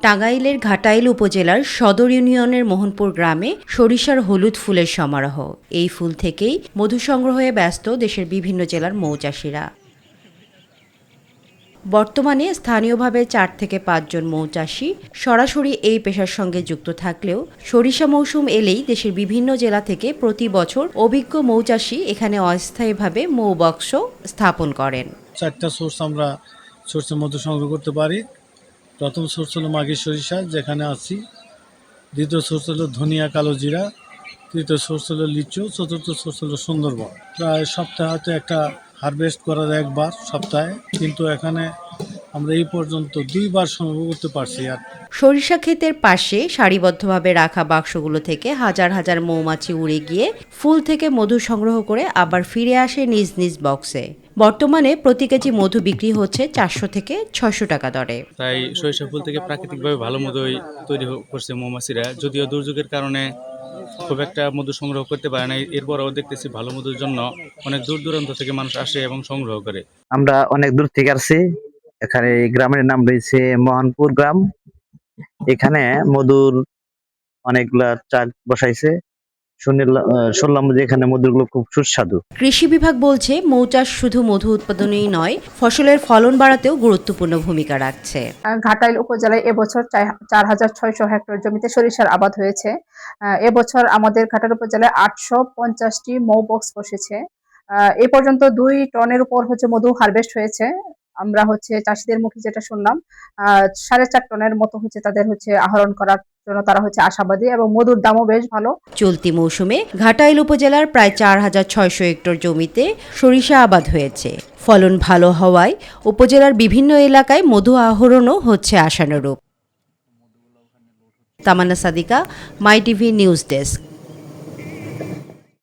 টাঙ্গাইলের ঘাটাইল উপজেলার সদর ইউনিয়নের মোহনপুর গ্রামে সরিষার হলুদ ফুলের সমারোহ। এই ফুল থেকেই মধু সংগ্রহে ব্যস্ত দেশের বিভিন্ন জেলার মৌচাষীরা। বর্তমানে স্থানীয়ভাবে 4 থেকে 5 জন মৌচাষী সরাসরি এই পেশার সঙ্গে যুক্ত থাকলেও সরিষা মৌসুম এলেই দেশের বিভিন্ন জেলা থেকে প্রতি বছর অভিজ্ঞ মৌচাষী এখানে অস্থায়ীভাবে মৌবক্স স্থাপন করেন। 4টা সোর্স আমরা সরষের মধু সংগ্রহ করতে পারি। প্রথম সোর্স হলো মাঘী সরিষা, যেখানে আছি। দ্বিতীয় সোর্স হলো ধনিয়া কালো জিরা। তৃতীয় সোর্স হলো লিচু। চতুর্থ সোর্স হলো সুন্দরবন। প্রায় সপ্তাহে হয়তো একটা হারভেস্ট করা যায় একবার সপ্তাহে, কিন্তু এখানে আমরা এই পর্যন্ত 2বার সংগ্রহ করতে পারছি। আর সরিষা ক্ষেতের পাশে সারিবদ্ধভাবে রাখা বাক্সগুলো থেকে হাজার হাজার মৌমাছি উড়ে গিয়ে ফুল থেকে মধু সংগ্রহ করে আবার ফিরে আসে নিজ নিজ বক্সে। বর্তমানে প্রতি কেজি মধু বিক্রি হচ্ছে 400 থেকে 600 টাকা দরে। তাই সরিষা ফুল থেকে প্রাকৃতিকভাবে ভালো মধুই তৈরি করছে মৌমাছিরা। যদিও দুর্যোগের কারণে খুব একটা মধু সংগ্রহ করতে পারে না, এরপরও দেখতেছি ভালো মধুর জন্য অনেক দূর দূরান্ত থেকে মানুষ আসে এবং সংগ্রহ করে। আমরা অনেক দূর থেকে আসছি। এখানে এই গ্রামের নাম রয়েছে মোহনপুর গ্রাম। এখানে মধুর অনেকগুলা চাক বসাইছে। শুনলাম যে এখানে মধুগুলো খুব সুস্বাদু। কৃষি বিভাগ বলছে মৌচাষ শুধু মধু উৎপাদনেই নয়, ফসলের ফলন বাড়াতেও গুরুত্বপূর্ণ ভূমিকা রাখছে। ঘাটাইল উপজেলায় এবছর 4,600 হেক্টর জমিতে সরিষার আবাদ হয়েছে। এবছর আমাদের ঘাটাইল উপজেলায় 850টি মৌ বক্স বসেছে। এ পর্যন্ত 2 টনের উপর মধু হারভেস্ট হয়েছে। আমরা চাষিদের মুখে যেটা শুনলাম, 4.5 টনের মতো তাদের আহরণ করার জন্য তারা আশাবাদী, এবং মধুর দামও বেশ ভালো। চলতি মৌসুমে ঘাটাইল উপজেলার প্রায় 4,600 হেক্টর জমিতে সরিষা আবাদ হয়েছে। ফলন ভালো হওয়ায় উপজেলার বিভিন্ন এলাকায় মধু আহরণও হচ্ছে আশানুরূপ। তামান্না সাদিকা, মাই টিভি নিউজ ডেস্ক।